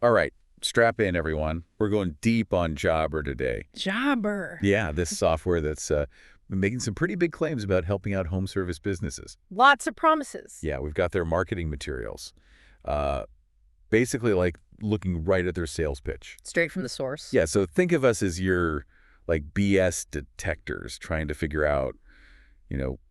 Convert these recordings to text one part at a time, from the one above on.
All right, strap in, everyone. We're going deep on Jobber today. Jobber. Yeah, this software that's making some pretty big claims about helping out home service businesses. Lots of promises. Yeah, we've got their marketing materials. Uh, Basically, like looking right at their sales pitch. Straight from the source. Yeah, so think of us as your BS detectors trying to figure out,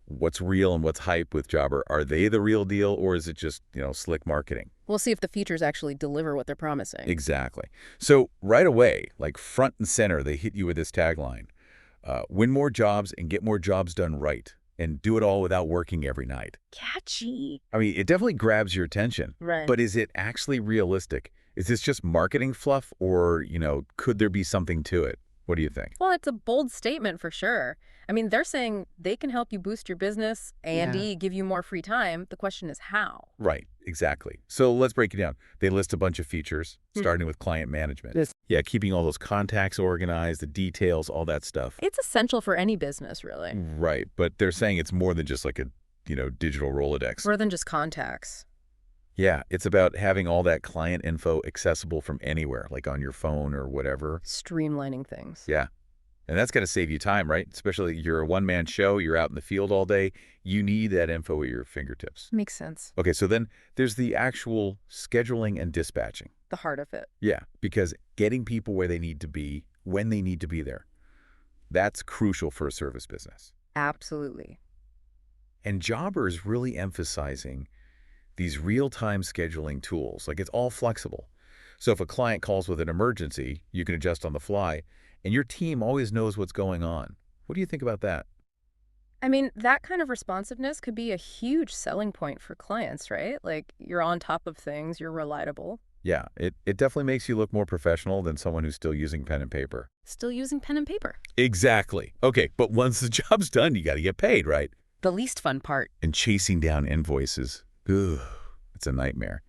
what's real and what's hype with Jobber. Are they the real deal, or is it just, slick marketing? We'll see if the features actually deliver what they're promising. Exactly. So right away, like front and center, they hit you with this tagline. Win more jobs and get more jobs done right. And do it all without working every night. Catchy. I mean, it definitely grabs your attention. Right. But is it actually realistic? Is this just marketing fluff, or, could there be something to it? What do you think? Well, it's a bold statement for sure. I mean, they're saying they can help you boost your business and give you more free time. The question is how. Right, exactly. So let's break it down. They list a bunch of features, starting with client management. Yeah, keeping all those contacts organized, the details, all that stuff. It's essential for any business, really. Right, but they're saying it's more than just like a, digital Rolodex. More than just contacts. Yeah, it's about having all that client info accessible from anywhere, like on your phone or whatever. Streamlining things. Yeah. And that's going to save you time, right? Especially you're a one-man show, you're out in the field all day. You need that info at your fingertips. Makes sense. Okay, so then there's the actual scheduling and dispatching. The heart of it. Yeah, because getting people where they need to be, when they need to be there, that's crucial for a service business. Absolutely. And Jobber is really emphasizing these real-time scheduling tools. Like, it's all flexible. So if a client calls with an emergency, you can adjust on the fly, and your team always knows what's going on. What do you think about that? I mean, that kind of responsiveness could be a huge selling point for clients, right? Like, you're on top of things, you're reliable. Yeah, it definitely makes you look more professional than someone who's still using pen and paper. Still using pen and paper. Exactly. Okay, but once the job's done, you got to get paid, right? The least fun part. And chasing down invoices. Ugh, it's a nightmare.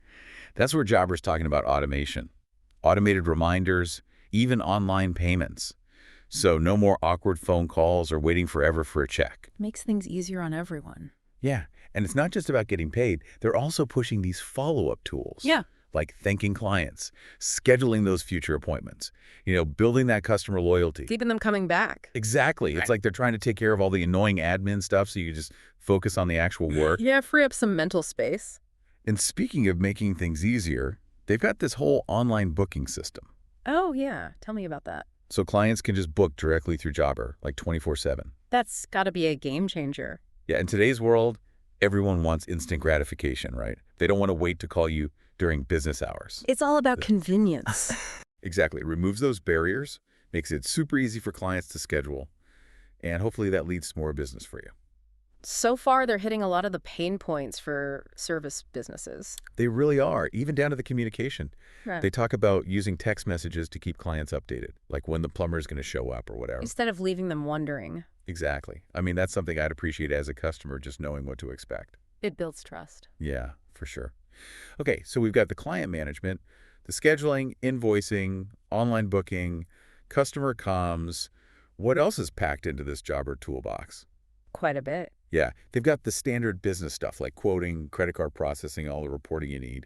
That's where Jobber's talking about automation. Automated reminders, even online payments. So no more awkward phone calls or waiting forever for a check. Makes things easier on everyone. Yeah, and it's not just about getting paid. They're also pushing these follow-up tools. Yeah. Like thanking clients, scheduling those future appointments, building that customer loyalty. Keeping them coming back. Exactly. Right. It's like they're trying to take care of all the annoying admin stuff so you just focus on the actual work. Yeah, free up some mental space. And speaking of making things easier, they've got this whole online booking system. Oh, yeah. Tell me about that. So clients can just book directly through Jobber, like 24/7. That's got to be a game changer. Yeah, in today's world, everyone wants instant gratification, right? They don't want to wait to call you during business hours. It's all about convenience. Exactly. It removes those barriers, makes it super easy for clients to schedule, and hopefully that leads to more business for you. So far, they're hitting a lot of the pain points for service businesses. They really are, even down to the communication. Right. They talk about using text messages to keep clients updated, like when the plumber is going to show up or whatever. Instead of leaving them wondering. Exactly. I mean, that's something I'd appreciate as a customer, just knowing what to expect. It builds trust. Yeah, for sure. Okay, so we've got the client management, the scheduling, invoicing, online booking, customer comms. What else is packed into this Jobber toolbox? Quite a bit. Yeah, they've got the standard business stuff like quoting, credit card processing, all the reporting you need.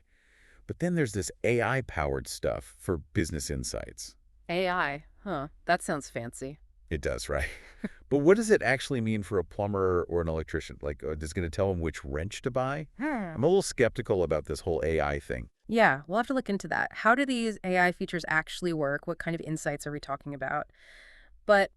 But then there's this AI-powered stuff for business insights. AI, huh? That sounds fancy. It does, right? But what does it actually mean for a plumber or an electrician? Like, is it going to tell them which wrench to buy? I'm a little skeptical about this whole AI thing. Yeah, we'll have to look into that. How do these AI features actually work? What kind of insights are we talking about? But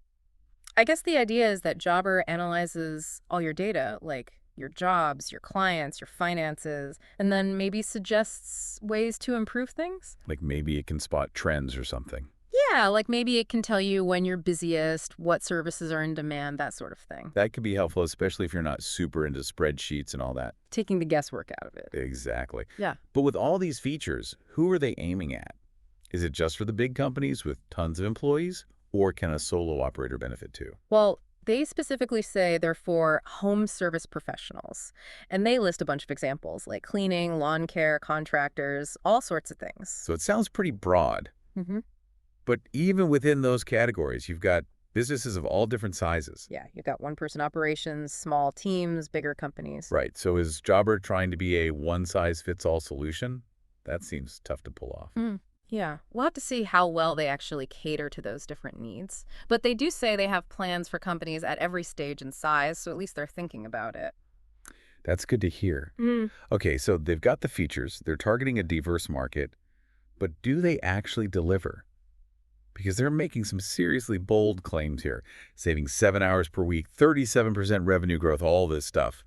I guess the idea is that Jobber analyzes all your data, like your jobs, your clients, your finances, and then maybe suggests ways to improve things? Like maybe it can spot trends or something. Yeah, like maybe it can tell you when you're busiest, what services are in demand, that sort of thing. That could be helpful, especially if you're not super into spreadsheets and all that. Taking the guesswork out of it. Exactly. Yeah. But with all these features, who are they aiming at? Is it just for the big companies with tons of employees? Or can a solo operator benefit too? Well, they specifically say they're for home service professionals. And they list a bunch of examples like cleaning, lawn care, contractors, all sorts of things. So it sounds pretty broad. Mm-hmm. But even within those categories, you've got businesses of all different sizes. Yeah, you've got one-person operations, small teams, bigger companies. Right. So is Jobber trying to be a one-size-fits-all solution? That seems tough to pull off. Yeah, we'll have to see how well they actually cater to those different needs. But they do say they have plans for companies at every stage and size, so at least they're thinking about it. That's good to hear. Mm. Okay, so they've got the features, they're targeting a diverse market, but do they actually deliver? Because they're making some seriously bold claims here, saving 7 hours per week, 37% revenue growth, all this stuff.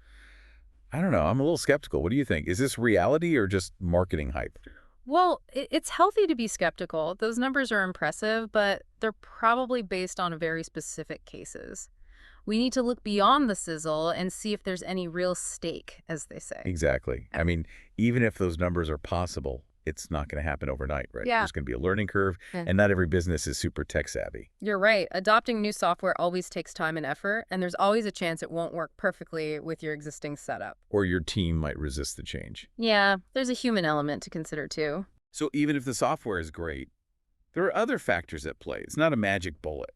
I don't know, I'm a little skeptical. What do you think? Is this reality or just marketing hype? Well, it's healthy to be skeptical. Those numbers are impressive, but they're probably based on very specific cases. We need to look beyond the sizzle and see if there's any real stake, as they say. Exactly. Yeah. I mean, even if those numbers are possible, it's not going to happen overnight, right? Yeah. There's going to be a learning curve, Yeah. and not every business is super tech savvy. You're right. Adopting new software always takes time and effort, and there's always a chance it won't work perfectly with your existing setup. Or your team might resist the change. Yeah, there's a human element to consider too. So even if the software is great, there are other factors at play. It's not a magic bullet.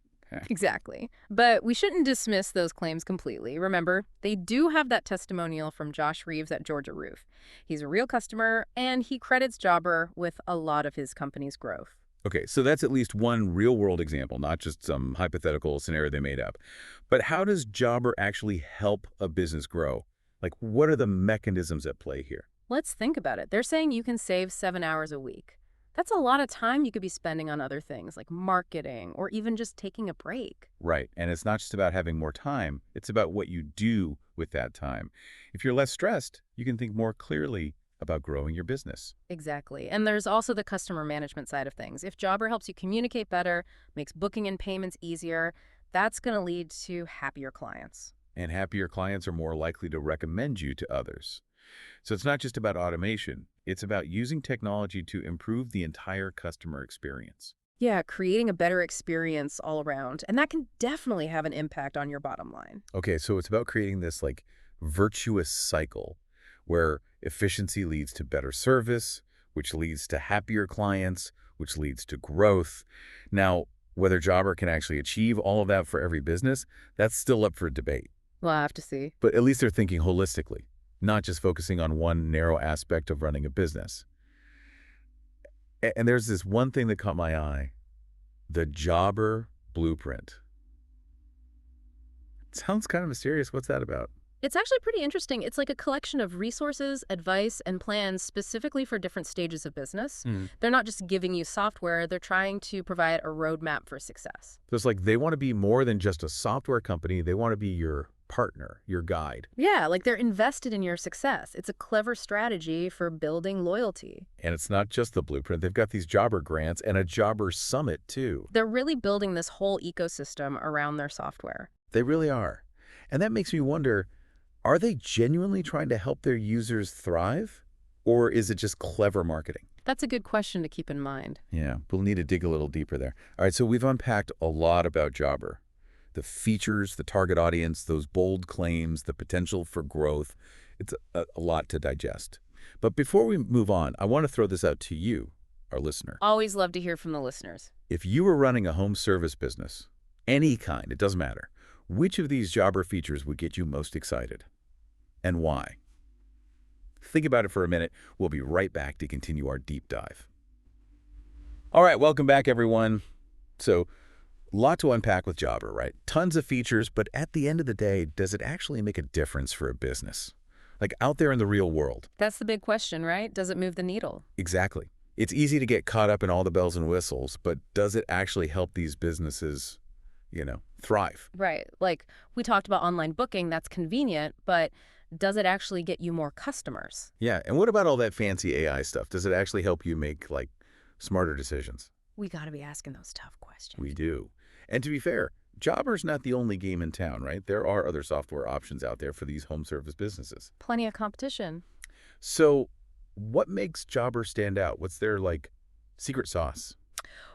Exactly. But we shouldn't dismiss those claims completely. Remember, they do have that testimonial from Josh Reeves at Georgia Roof. He's a real customer, and he credits Jobber with a lot of his company's growth. Okay, so that's at least one real-world example, not just some hypothetical scenario they made up. But how does Jobber actually help a business grow? Like, what are the mechanisms at play here? Let's think about it. They're saying you can save 7 hours a week. That's a lot of time you could be spending on other things like marketing or even just taking a break. Right, and it's not just about having more time, it's about what you do with that time. If you're less stressed, you can think more clearly about growing your business. Exactly. And there's also the customer management side of things. If Jobber helps you communicate better, makes booking and payments easier, that's going to lead to happier clients. And happier clients are more likely to recommend you to others. So it's not just about automation, it's about using technology to improve the entire customer experience. Yeah, creating a better experience all around. And that can definitely have an impact on your bottom line. Okay, so it's about creating this like virtuous cycle where efficiency leads to better service, which leads to happier clients, which leads to growth. Now, whether Jobber can actually achieve all of that for every business, that's still up for debate. We'll have to see. But at least they're thinking holistically, not just focusing on one narrow aspect of running a business. And there's this one thing that caught my eye, the Jobber Blueprint. It sounds kind of mysterious. What's that about? It's actually pretty interesting. It's like a collection of resources, advice, and plans specifically for different stages of business. They're not just giving you software, they're trying to provide a roadmap for success. So it's like they want to be more than just a software company. They want to be your partner, your guide. Yeah, like they're invested in your success. It's a clever strategy for building loyalty. And it's not just the blueprint. They've got these Jobber grants and a Jobber Summit, too. They're really building this whole ecosystem around their software. They really are. And that makes me wonder, are they genuinely trying to help their users thrive? Or is it just clever marketing? That's a good question to keep in mind. Yeah, we'll need to dig a little deeper there. All right, so we've unpacked a lot about Jobber. The features, the target audience, those bold claims, the potential for growth. It's a lot to digest. But before we move on, I want to throw this out to you, our listener. Always love to hear from the listeners. If you were running a home service business, any kind, it doesn't matter, which of these Jobber features would get you most excited? And why? Think about it for a minute. We'll be right back to continue our deep dive. All right, welcome back, everyone. So, lot to unpack with Jobber, right? Tons of features, but at the end of the day, does it actually make a difference for a business? Like out there in the real world. That's the big question, right? Does it move the needle? Exactly. It's easy to get caught up in all the bells and whistles, but does it actually help these businesses, thrive? Right. Like we talked about online booking, that's convenient, but does it actually get you more customers? Yeah, and what about all that fancy AI stuff? Does it actually help you make, smarter decisions? We got to be asking those tough questions. We do. And to be fair, Jobber's not the only game in town, right? There are other software options out there for these home service businesses. Plenty of competition. So what makes Jobber stand out? What's their, secret sauce?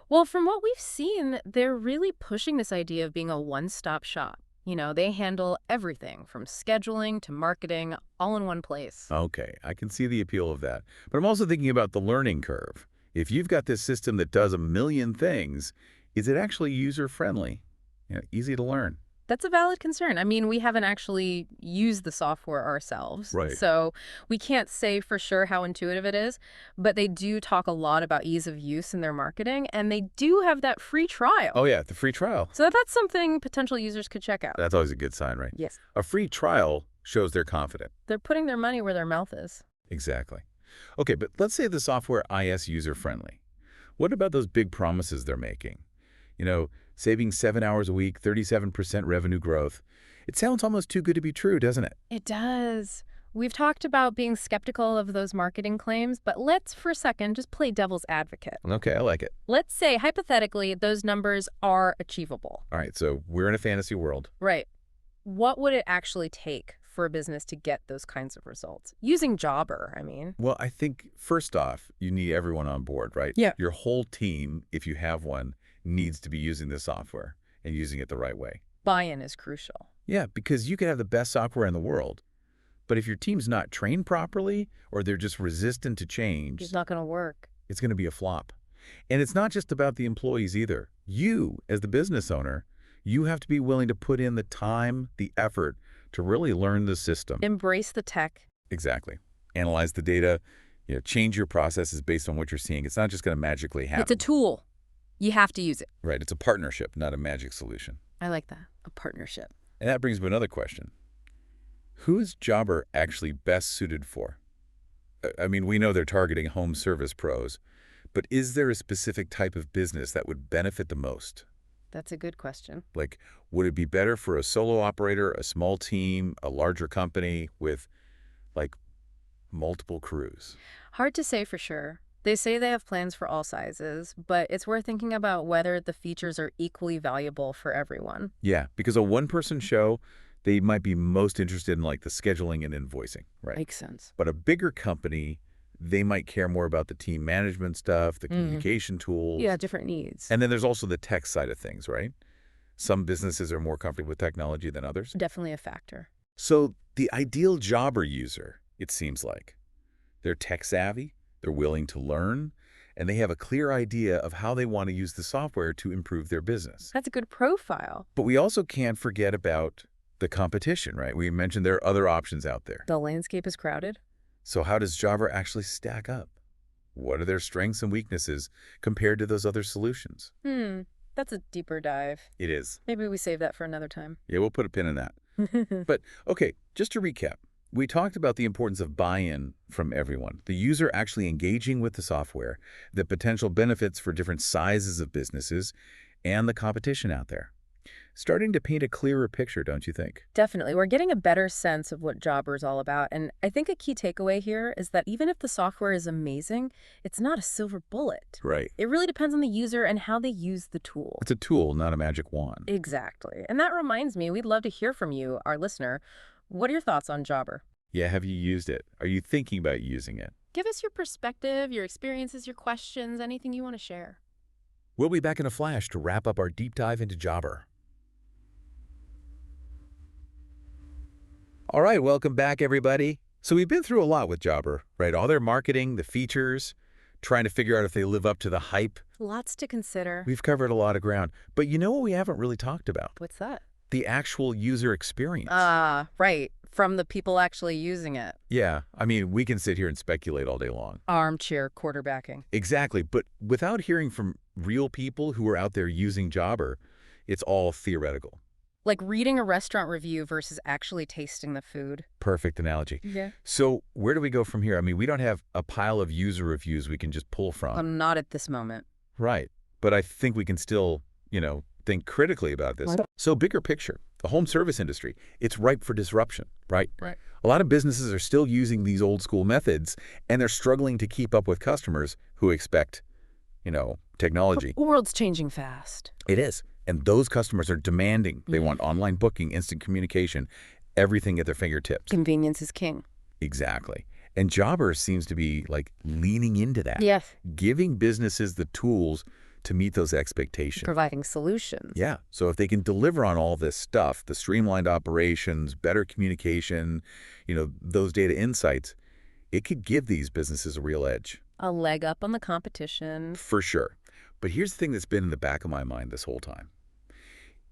Well, from what we've seen, they're really pushing this idea of being a one-stop shop. They handle everything from scheduling to marketing all in one place. Okay, I can see the appeal of that. But I'm also thinking about the learning curve. If you've got this system that does a million things, is it actually user-friendly? Easy to learn? That's a valid concern. I mean, we haven't actually used the software ourselves, Right. so we can't say for sure how intuitive it is, but they do talk a lot about ease of use in their marketing, and they do have that free Oh, trial. yeah, the free trial. So that's something potential users could check out. That's always a good sign, right? Yes. A free trial shows they're confident. They're putting their money where their mouth is. Exactly. Okay, but let's say the software is user-friendly. What about those big promises they're making? You know, saving 7 hours a week, 37% revenue growth. It sounds almost too good to be true, doesn't it? It does. We've talked about being skeptical of those marketing claims, but let's for a second just play devil's advocate. Okay, I like it. Let's say, hypothetically, those numbers are achievable. All right, so we're in a fantasy world. Right. What would it actually take for a business to get those kinds of results? Using Jobber, I mean. Well, I think, first off, you need everyone on board, right? Yeah. Your whole team, if you have one, needs to be using the software and using it the right way. Buy-in is crucial. Yeah, because you could have the best software in the world, but if your team's not trained properly or they're just resistant to change, It's not going to work. it's going to be a flop. And it's not just about the employees either. You, as the business owner, you have to be willing to put in the time, the effort to really learn the system. Embrace the tech. Exactly. Analyze the data, change your processes based on what you're seeing. It's not just going to magically happen. It's a tool. You have to use it. Right. It's a partnership, not a magic solution. I like that. A partnership. And that brings me to another question. Who is Jobber actually best suited for? I mean, we know they're targeting home service pros, but is there a specific type of business that would benefit the most? That's a good question. Like, would it be better for a solo operator, a small team, a larger company with, like, multiple crews? Hard to say for sure. They say they have plans for all sizes, but it's worth thinking about whether the features are equally valuable for everyone. Yeah, because a one-person show, they might be most interested in, like, the scheduling and invoicing, right? Makes sense. But a bigger company, they might care more about the team management stuff, the communication tools. Yeah, different needs. And then there's also the tech side of things, right? Some businesses are more comfortable with technology than others. Definitely a factor. So the ideal Jobber user, it seems like, they're tech savvy, they're willing to learn, and they have a clear idea of how they want to use the software to improve their business. That's a good profile. But we also can't forget about the competition, right? We mentioned there are other options out there. The landscape is crowded. So how does Jobber actually stack up? What are their strengths and weaknesses compared to those other solutions? That's a deeper dive. It is. Maybe we save that for another time. Yeah, we'll put a pin in that. But, okay, just to recap, we talked about the importance of buy-in from everyone, the user actually engaging with the software, the potential benefits for different sizes of businesses, and the competition out there. Starting to paint a clearer picture, don't you think? Definitely. We're getting a better sense of what Jobber is all about. And I think a key takeaway here is that even if the software is amazing, it's not a silver bullet. Right. It really depends on the user and how they use the tool. It's a tool, not a magic wand. Exactly. And that reminds me, we'd love to hear from you, our listener. What are your thoughts on Jobber? Yeah, have you used it? Are you thinking about using it? Give us your perspective, your experiences, your questions, anything you want to share. We'll be back in a flash to wrap up our deep dive into Jobber. All right, welcome back, everybody. So we've been through a lot with Jobber, right? All their marketing, the features, trying to figure out if they live up to the hype. Lots to consider. We've covered a lot of ground. But you know what we haven't really talked about? What's that? The actual user experience. Right. From the people actually using it. Yeah, I mean, we can sit here and speculate all day long. Armchair quarterbacking. Exactly, but without hearing from real people who are out there using Jobber, it's all theoretical. Like reading a restaurant review versus actually tasting the food. Perfect analogy. Yeah. So where do we go from here? I mean, we don't have a pile of user reviews we can just pull from. Not at this moment. Right. But I think we can still, think critically about this. So bigger picture, the home service industry, it's ripe for disruption, right? Right. A lot of businesses are still using these old school methods, and they're struggling to keep up with customers who expect, technology. The world's changing fast. It is. And those customers are demanding. They want online booking, instant communication, everything at their fingertips. Convenience is king. Exactly. And Jobber seems to be like leaning into that. Yes. Giving businesses the tools to meet those expectations. Providing solutions. Yeah. So if they can deliver on all this stuff, the streamlined operations, better communication, those data insights, it could give these businesses a real edge. A leg up on the competition. For sure. But here's the thing that's been in the back of my mind this whole time.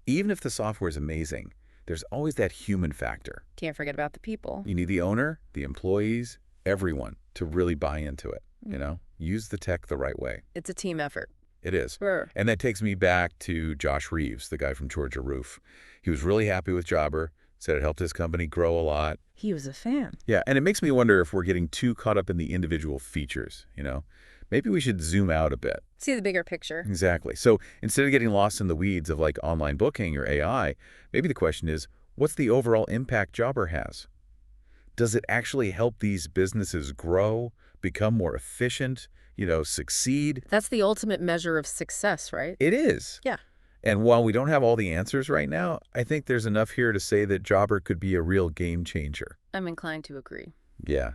Even if the software is amazing, there's always that human factor. Can't forget about the people. You need the owner, the employees, everyone to really buy into it, Use the tech the right way. It's a team effort. It is. Sure. And that takes me back to Josh Reeves, the guy from Georgia Roof. He was really happy with Jobber, said it helped his company grow a lot. He was a fan. Yeah, and it makes me wonder if we're getting too caught up in the individual features, Maybe we should zoom out a bit. See the bigger picture. Exactly. So instead of getting lost in the weeds of like online booking or AI, maybe the question is, what's the overall impact Jobber has? Does it actually help these businesses grow, become more efficient, succeed? That's the ultimate measure of success, right? It is. Yeah. And while we don't have all the answers right now, I think there's enough here to say that Jobber could be a real game changer. I'm inclined to agree. Yeah.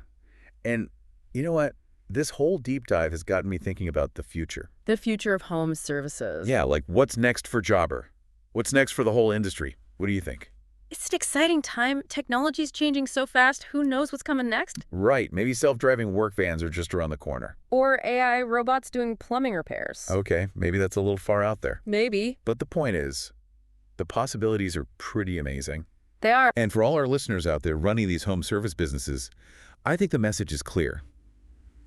And you know what? This whole deep dive has gotten me thinking about the future. The future of home services. Yeah, like what's next for Jobber? What's next for the whole industry? What do you think? It's an exciting time. Technology's changing so fast. Who knows what's coming next? Right. Maybe self-driving work vans are just around the corner. Or AI robots doing plumbing repairs. Okay, maybe that's a little far out there. Maybe. But the point is, the possibilities are pretty amazing. They are. And for all our listeners out there running these home service businesses, I think the message is clear.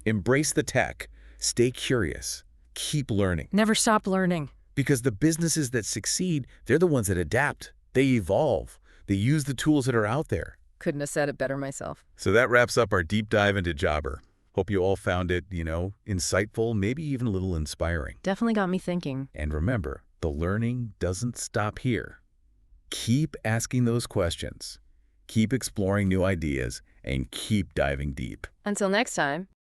Embrace the tech. Stay curious. Keep learning. Never stop learning. Because the businesses that succeed, they're the ones that adapt. They evolve. They use the tools that are out there. Couldn't have said it better myself. So that wraps up our deep dive into Jobber. Hope you all found it, insightful, maybe even a little inspiring. Definitely got me thinking. And remember, the learning doesn't stop here. Keep asking those questions. Keep exploring new ideas and keep diving deep. Until next time.